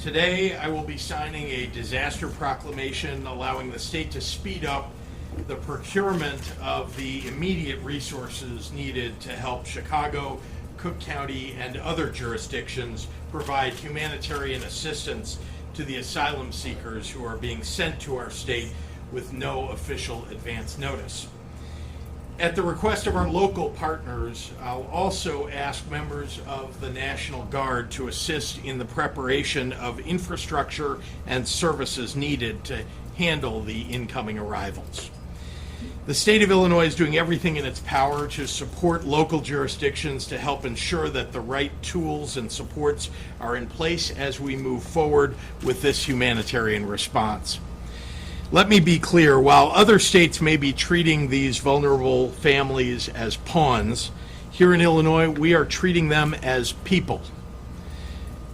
Today, I will be signing a disaster proclamation allowing the state to speed up the procurement of the immediate resources needed to help Chicago, Cook County, and other jurisdictions provide humanitarian assistance to the asylum seekers who are being sent to our state with no official advance notice. At the request of our local partners, I'll also ask members of the National Guard to assist in the preparation of infrastructure and services needed to handle the incoming arrivals. The state of Illinois is doing everything in its power to support local jurisdictions to help ensure that the right tools and supports are in place as we move forward with this humanitarian response. Let me be clear, while other states may be treating these vulnerable families as pawns, here in Illinois we are treating them as people.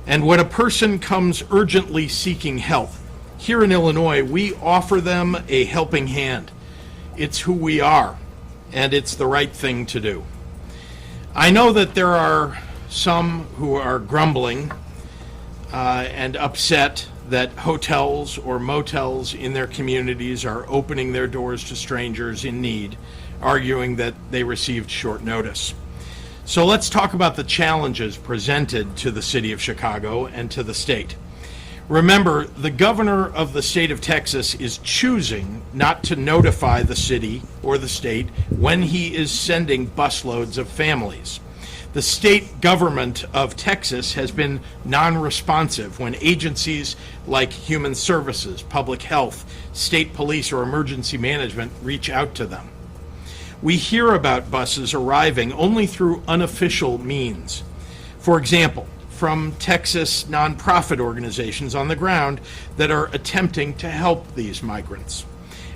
And when a person comes urgently seeking help, here in Illinois we offer them a helping hand. It's who we are, and it's the right thing to do. I know that there are some who are grumbling and upset that hotels or motels in their communities are opening their doors to strangers in need, arguing that they received short notice. So let's talk about the challenges presented to the city of Chicago and to the state. Remember, the governor of the state of Texas is choosing not to notify the city or the state when he is sending busloads of families. The state government of Texas has been non-responsive when agencies like Human Services, Public Health, State Police, or Emergency Management reach out to them. We hear about buses arriving only through unofficial means. For example, from Texas nonprofit organizations on the ground that are attempting to help these migrants.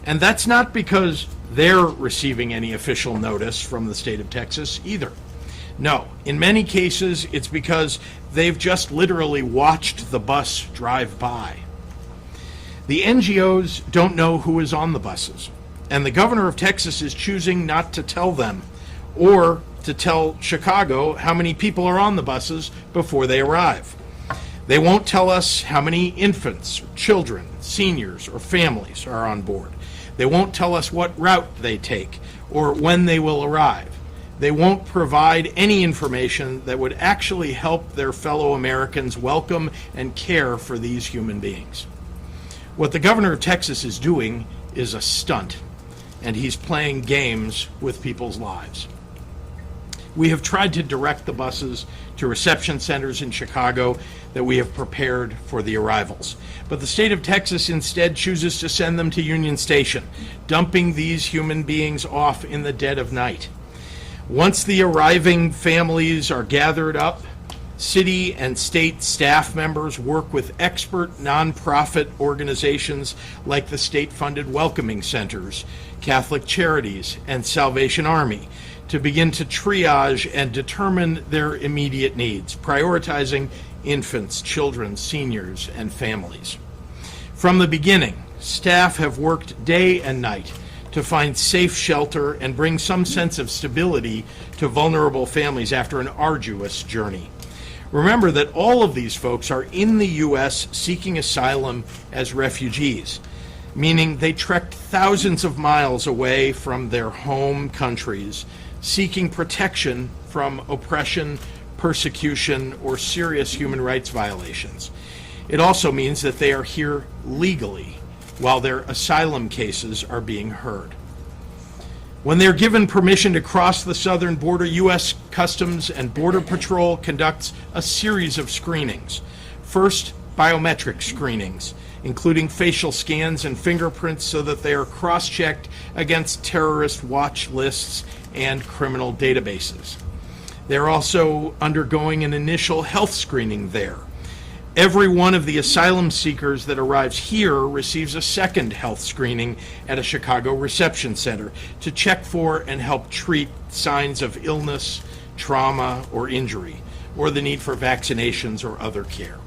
And that's not because they're receiving any official notice from the state of Texas either. No, in many cases, it's because they've just literally watched the bus drive by. The NGOs don't know who is on the buses, and the governor of Texas is choosing not to tell them, or to tell Chicago how many people are on the buses before they arrive. They won't tell us how many infants, children, seniors, or families are on board. They won't tell us what route they take or when they will arrive. They won't provide any information that would actually help their fellow Americans welcome and care for these human beings. What the governor of Texas is doing is a stunt, and he's playing games with people's lives. We have tried to direct the buses to reception centers in Chicago that we have prepared for the arrivals. But the state of Texas instead chooses to send them to Union Station, dumping these human beings off in the dead of night. Once the arriving families are gathered up, city and state staff members work with expert nonprofit organizations like the state-funded Welcoming Centers, Catholic Charities, and Salvation Army to begin to triage and determine their immediate needs, prioritizing infants, children, seniors, and families. From the beginning, staff have worked day and night to find safe shelter and bring some sense of stability to vulnerable families after an arduous journey. Remember that all of these folks are in the U.S. seeking asylum as refugees, meaning they trekked thousands of miles away from their home countries, seeking protection from oppression, persecution, or serious human rights violations. It also means that they are here legally, while their asylum cases are being heard. When they're given permission to cross the southern border, U.S. Customs and Border Patrol conducts a series of screenings. First, biometric screenings, including facial scans and fingerprints so that they are cross-checked against terrorist watch lists and criminal databases. They're also undergoing an initial health screening there. Every one of the asylum seekers that arrives here receives a second health screening at a Chicago reception center to check for and help treat signs of illness, trauma, or injury, or the need for vaccinations or other care.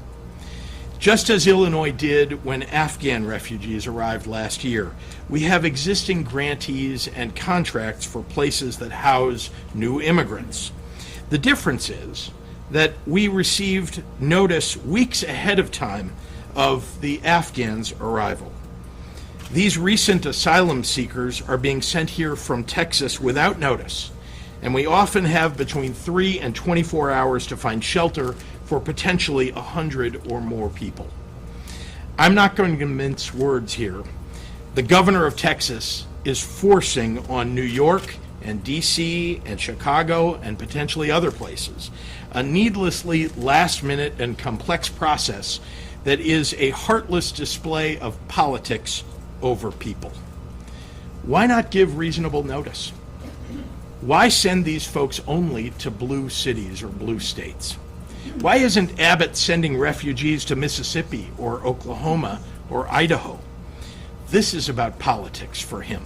Just as Illinois did when Afghan refugees arrived last year, we have existing grantees and contracts for places that house new immigrants. The difference is that we received notice weeks ahead of time of the Afghans' arrival. These recent asylum seekers are being sent here from Texas without notice, and we often have between 3 and 24 hours to find shelter for potentially 100 or more people. I'm not going to mince words here. The governor of Texas is forcing on New York and DC and Chicago and potentially other places a needlessly last-minute and complex process that is a heartless display of politics over people. Why not give reasonable notice? Why send these folks only to blue cities or blue states? Why isn't Abbott sending refugees to Mississippi or Oklahoma or Idaho? This is about politics for him,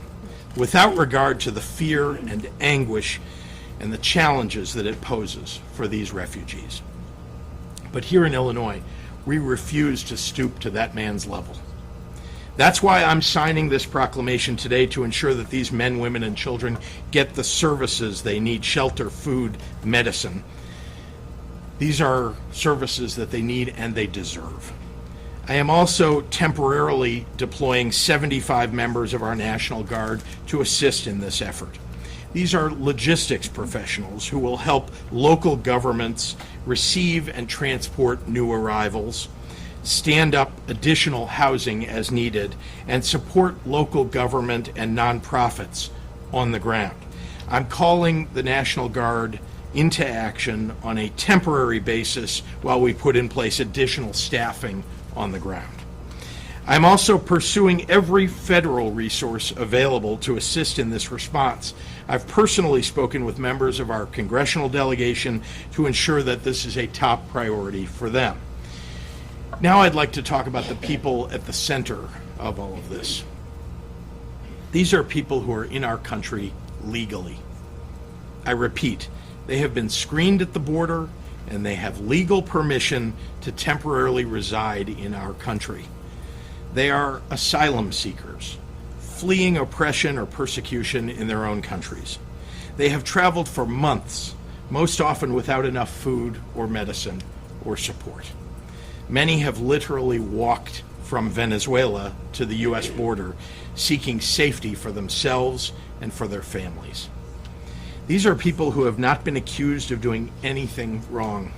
without regard to the fear and anguish and the challenges that it poses for these refugees. But here in Illinois, we refuse to stoop to that man's level. That's why I'm signing this proclamation today, to ensure that these men, women, and children get the services they need: shelter, food, medicine. These are services that they need and they deserve. I am also temporarily deploying 75 members of our National Guard to assist in this effort. These are logistics professionals who will help local governments receive and transport new arrivals, stand up additional housing as needed, and support local government and nonprofits on the ground. I'm calling the National Guard into action on a temporary basis while we put in place additional staffing on the ground. I'm also pursuing every federal resource available to assist in this response. I've personally spoken with members of our congressional delegation to ensure that this is a top priority for them. Now I'd like to talk about the people at the center of all of this. These are people who are in our country legally. I repeat, they have been screened at the border and they have legal permission to temporarily reside in our country. They are asylum seekers, fleeing oppression or persecution in their own countries. They have traveled for months, most often without enough food or medicine or support. Many have literally walked from Venezuela to the U.S. border, seeking safety for themselves and for their families. These are people who have not been accused of doing anything wrong.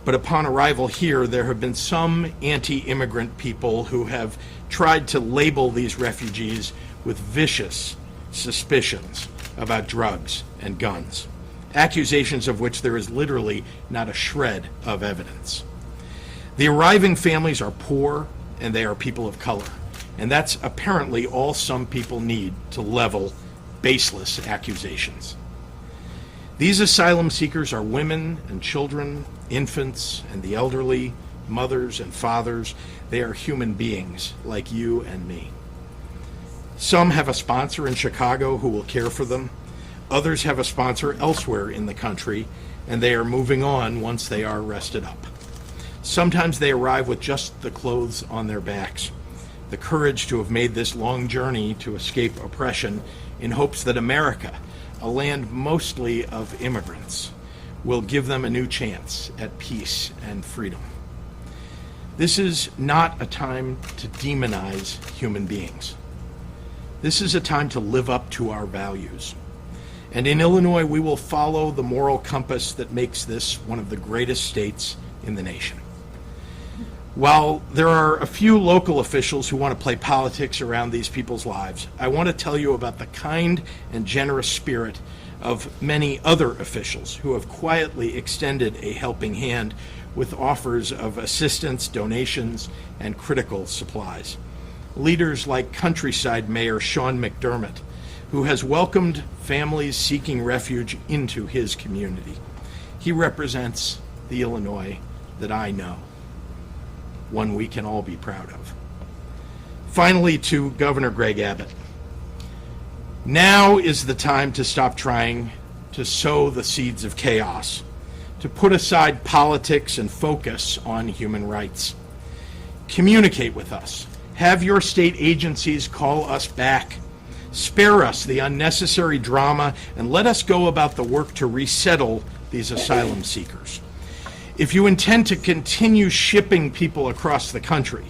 But upon arrival here, there have been some anti-immigrant people who have tried to label these refugees with vicious suspicions about drugs and guns, accusations of which there is literally not a shred of evidence. The arriving families are poor and they are people of color, and that's apparently all some people need to level baseless accusations. These asylum seekers are women and children, infants and the elderly, mothers and fathers. They are human beings like you and me. Some have a sponsor in Chicago who will care for them. Others have a sponsor elsewhere in the country, and they are moving on once they are rested up. Sometimes they arrive with just the clothes on their backs, the courage to have made this long journey to escape oppression, in hopes that America, a land mostly of immigrants, will give them a new chance at peace and freedom. This is not a time to demonize human beings. This is a time to live up to our values. And in Illinois, we will follow the moral compass that makes this one of the greatest states in the nation. While there are a few local officials who want to play politics around these people's lives, I want to tell you about the kind and generous spirit of many other officials who have quietly extended a helping hand with offers of assistance, donations, and critical supplies. Leaders like Countryside Mayor Sean McDermott, who has welcomed families seeking refuge into his community. He represents the Illinois that I know, one we can all be proud of. Finally, to Governor Greg Abbott. Now is the time to stop trying to sow the seeds of chaos, to put aside politics and focus on human rights. Communicate with us. Have your state agencies call us back. Spare us the unnecessary drama and let us go about the work to resettle these asylum seekers. If you intend to continue shipping people across the country,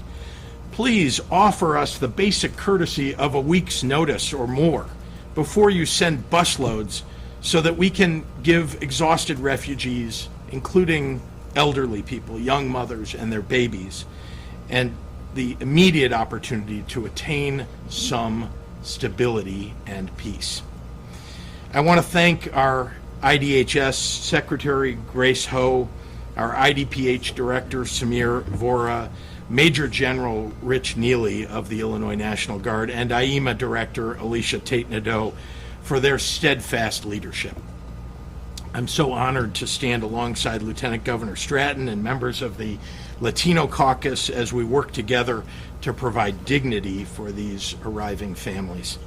please offer us the basic courtesy of a week's notice or more before you send busloads so that we can give exhausted refugees, including elderly people, young mothers and their babies, and the immediate opportunity to attain some stability and peace. I want to thank our IDHS Secretary Grace Ho, our IDPH Director Samir Vora, Major General Rich Neely of the Illinois National Guard, and IEMA Director Alicia Tate-Nadeau for their steadfast leadership. I'm so honored to stand alongside Lieutenant Governor Stratton and members of the Latino Caucus as we work together to provide dignity for these arriving families.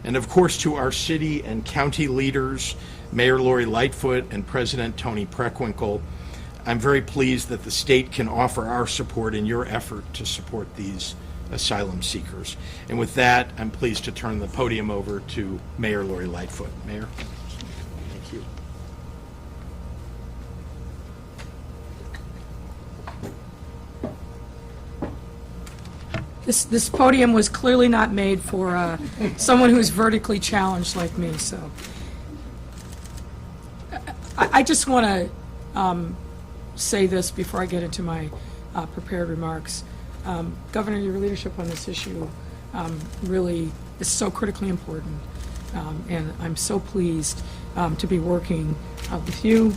And of course, to our city and county leaders, Mayor Lori Lightfoot and President Tony Preckwinkle, I'm very pleased that the state can offer our support in your effort to support these asylum seekers. And with that, I'm pleased to turn the podium over to Mayor Lori Lightfoot. Mayor. Thank you. This podium was clearly not made for someone who's vertically challenged like me, so. I just want to say this before I get into my prepared remarks. Governor, your leadership on this issue really is so critically important, and I'm so pleased to be working with you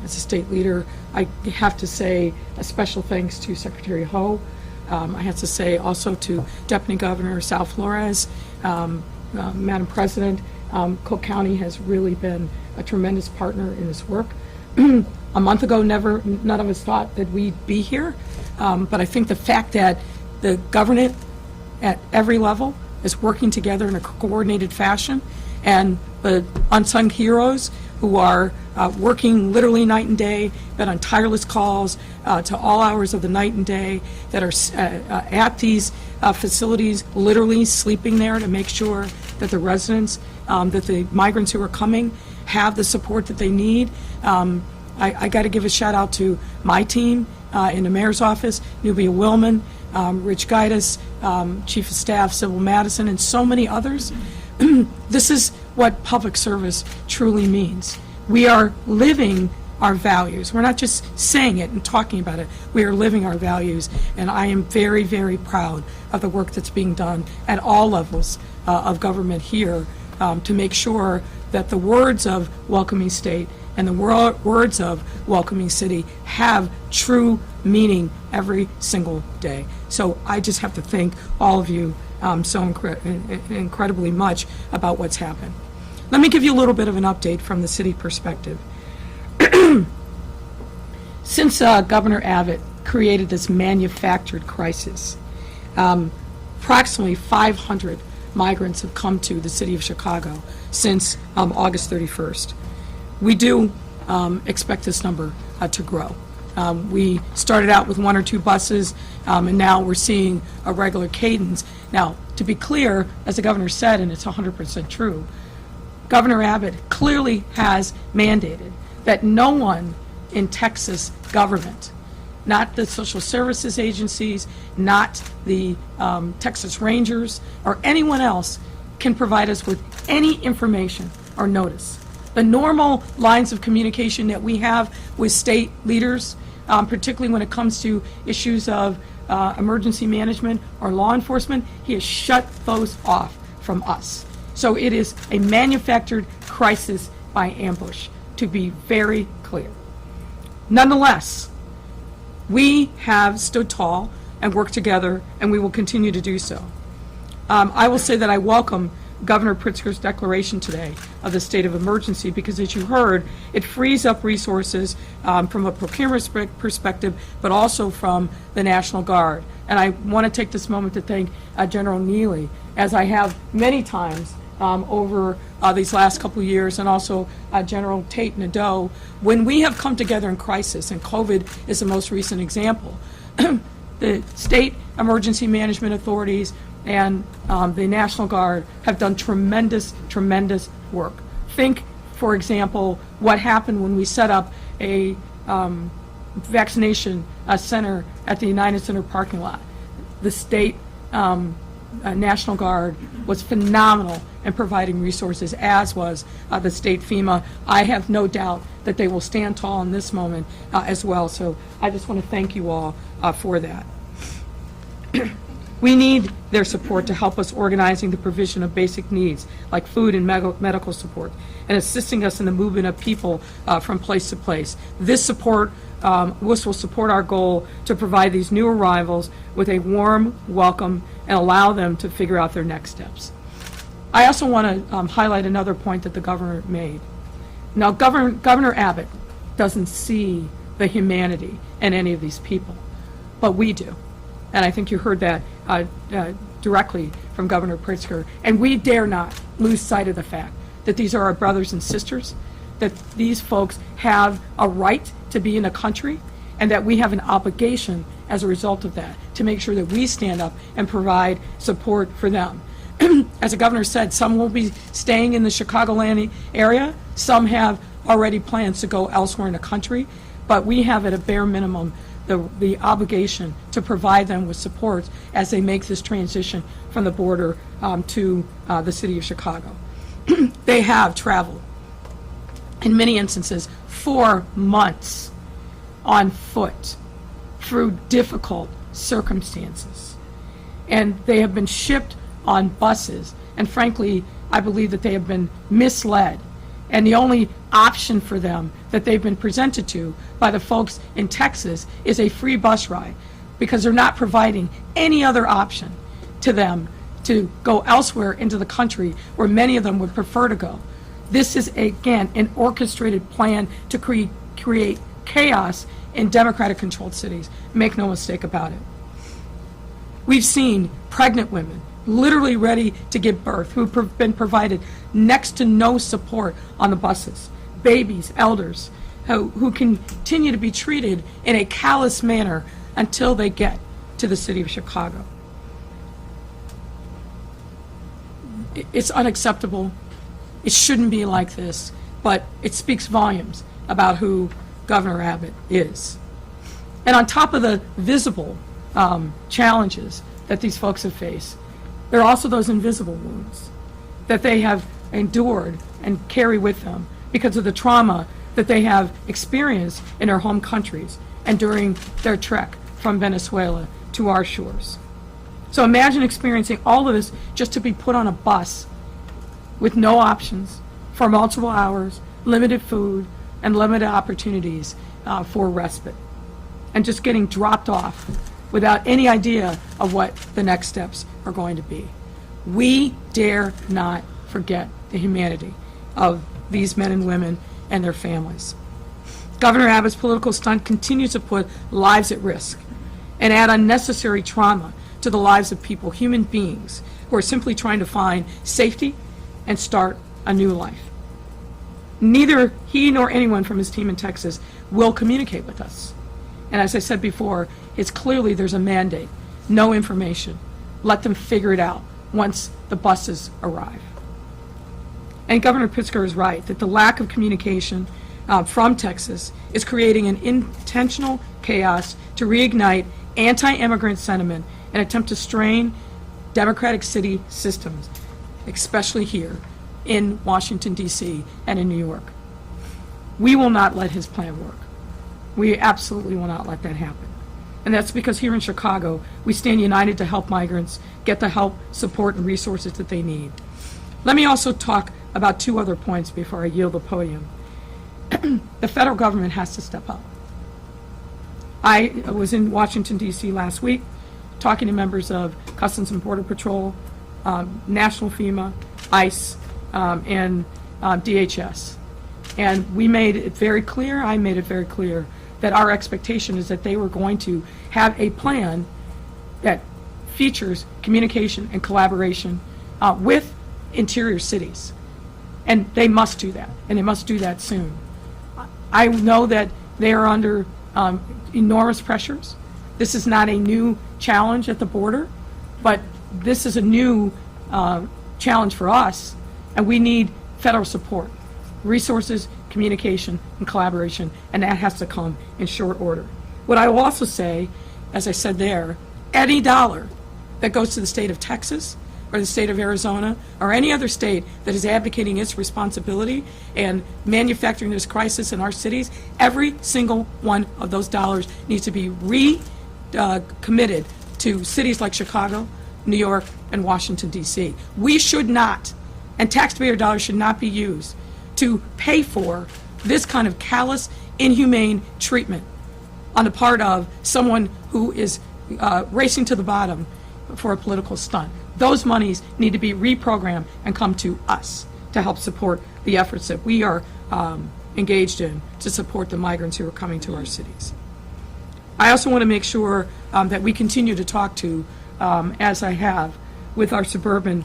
as a state leader. I have to say a special thanks to Secretary Ho. I have to say also to Deputy Governor Sal Flores, Madam President. Cook County has really been a tremendous partner in this work. A month ago, none of us thought that we'd be here, but I think the fact that the government at every level is working together in a coordinated fashion, and the unsung heroes who are working literally night and day, been on tireless calls to all hours of the night and day, that are at these facilities, literally sleeping there to make sure that the residents, that the migrants who are coming have the support that they need. I got to give a shout out to my team in the mayor's office, Nubia Willman, Rich Gaitis, Chief of Staff Sybil Madison, and so many others. This is what public service truly means. We are living our values. We're not just saying it and talking about it. We are living our values, and I am very, very proud of the work that's being done at all levels of government here to make sure that the words of welcoming state and the words of welcoming city have true meaning every single day. So I just have to thank all of you so incredibly much about what's happened. Let me give you a little bit of an update from the city perspective. Since Governor Abbott created this manufactured crisis, approximately 500 migrants have come to the city of Chicago since August 31st. We do expect this number to grow. We started out with 1 or 2 buses, and now we're seeing a regular cadence. Now, to be clear, as the governor said, and it's 100% true, Governor Abbott clearly has mandated that no one in Texas government, not the social services agencies, not the Texas Rangers, or anyone else, can provide us with any information or notice. The normal lines of communication that we have with state leaders, particularly when it comes to issues of emergency management or law enforcement, he has shut those off from us. So it is a manufactured crisis by ambush, to be very clear. Nonetheless, we have stood tall and worked together, and we will continue to do so. I will say that I welcome Governor Pritzker's declaration today of the state of emergency because, as you heard, it frees up resources from a procurement perspective, but also from the National Guard. And I want to take this moment to thank General Neely, as I have many times over these last couple of years, and also General Tate-Nadeau. When we have come together in crisis, and COVID is the most recent example, the state emergency management authorities and the National Guard have done tremendous, tremendous work. Think, for example, what happened when we set up a vaccination center at the United Center parking lot. The state National Guard was phenomenal in providing resources, as was the state FEMA. I have no doubt that they will stand tall in this moment as well. So I just want to thank you all for that. We need their support to help us organizing the provision of basic needs like food and medical support, and assisting us in the movement of people from place to place. This support will support our goal to provide these new arrivals with a warm welcome and allow them to figure out their next steps. I also want to highlight another point that the governor made. Now, Governor Abbott doesn't see the humanity in any of these people, but we do. And I think you heard that directly from Governor Pritzker. And we dare not lose sight of the fact that these are our brothers and sisters, that these folks have a right to be in a country, and that we have an obligation as a result of that to make sure that we stand up and provide support for them. As the governor said, some will be staying in the Chicagoland area. Some have already plans to go elsewhere in the country. But we have, at a bare minimum, the obligation to provide them with support as they make this transition from the border to the city of Chicago. They have traveled, in many instances, 4 months on foot through difficult circumstances. And they have been shipped on buses. And frankly, I believe that they have been misled. And the only option for them that they've been presented to by the folks in Texas is a free bus ride, because they're not providing any other option to them to go elsewhere into the country where many of them would prefer to go. This is, again, an orchestrated plan to create chaos in Democratic-controlled cities. Make no mistake about it. We've seen pregnant women literally ready to give birth who've been provided next to no support on the buses. Babies, elders, who continue to be treated in a callous manner until they get to the city of Chicago. It's unacceptable. It shouldn't be like this, but it speaks volumes about who Governor Abbott is. And on top of the visible challenges that these folks have faced, there are also those invisible wounds that they have endured and carry with them because of the trauma that they have experienced in their home countries and during their trek from Venezuela to our shores. So imagine experiencing all of this just to be put on a bus with no options for multiple hours, limited food, and limited opportunities for respite, and just getting dropped off without any idea of what the next steps are going to be. We dare not forget the humanity of these men and women and their families. Governor Abbott's political stunt continues to put lives at risk and add unnecessary trauma to the lives of people, human beings, who are simply trying to find safety and start a new life. Neither he nor anyone from his team in Texas will communicate with us. And as I said before, it's clearly there's a mandate, no information. Let them figure it out once the buses arrive. And Governor Pritzker is right that the lack of communication from Texas is creating an intentional chaos to reignite anti-immigrant sentiment and attempt to strain democratic city systems, especially here in Washington, D.C. and in New York. We will not let his plan work. We absolutely will not let that happen. And that's because here in Chicago, we stand united to help migrants get the help, support, and resources that they need. Let me also talk about 2 other points before I yield the podium. The federal government has to step up. I was in Washington, D.C. last week talking to members of Customs and Border Patrol, National FEMA, ICE, and DHS. And we made it very clear, I made it very clear, that our expectation is that they were going to have a plan that features communication and collaboration with interior cities. And they must do that, and they must do that soon. I know that they are under enormous pressures. This is not a new challenge at the border, but this is a new challenge for us, and we need federal support, resources, communication and collaboration, and that has to come in short order. What I will also say, as I said there, any dollar that goes to the state of Texas or the state of Arizona or any other state that is advocating its responsibility and manufacturing this crisis in our cities, every single one of those dollars needs to be committed to cities like Chicago, New York, and Washington, D.C. We should not, and taxpayer dollars should not be used to pay for this kind of callous, inhumane treatment on the part of someone who is racing to the bottom for a political stunt. Those monies need to be reprogrammed and come to us to help support the efforts that we are engaged in to support the migrants who are coming to our cities. I also want to make sure that we continue to talk to, as I have, with our suburban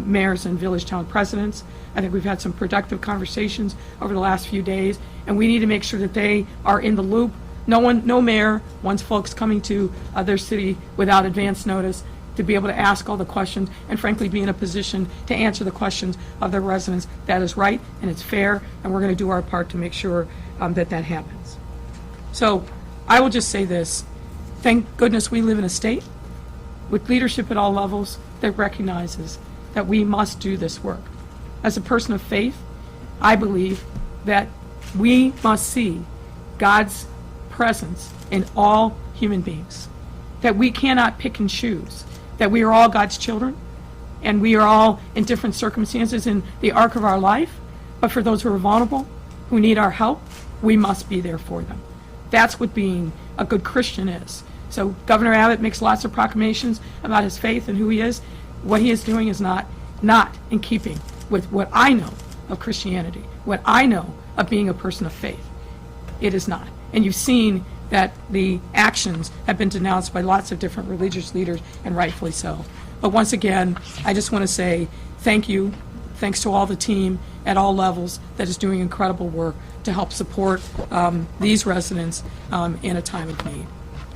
mayors and village town presidents. I think we've had some productive conversations over the last few days, and we need to make sure that they are in the loop. No mayor wants folks coming to their city without advance notice to be able to ask all the questions and frankly be in a position to answer the questions of their residents. That is right and it's fair, and we're going to do our part to make sure that happens. So I will just say this. Thank goodness we live in a state with leadership at all levels that recognizes that we must do this work. As a person of faith, I believe that we must see God's presence in all human beings, that we cannot pick and choose, that we are all God's children, and we are all in different circumstances in the arc of our life, but for those who are vulnerable, who need our help, we must be there for them. That's what being a good Christian is. So Governor Abbott makes lots of proclamations about his faith and who he is. What he is doing is not in keeping with what I know of Christianity, what I know of being a person of faith. It is not. And you've seen that the actions have been denounced by lots of different religious leaders, and rightfully so. But once again, I just want to say thank you. Thanks to all the team at all levels that is doing incredible work to help support these residents in a time of need.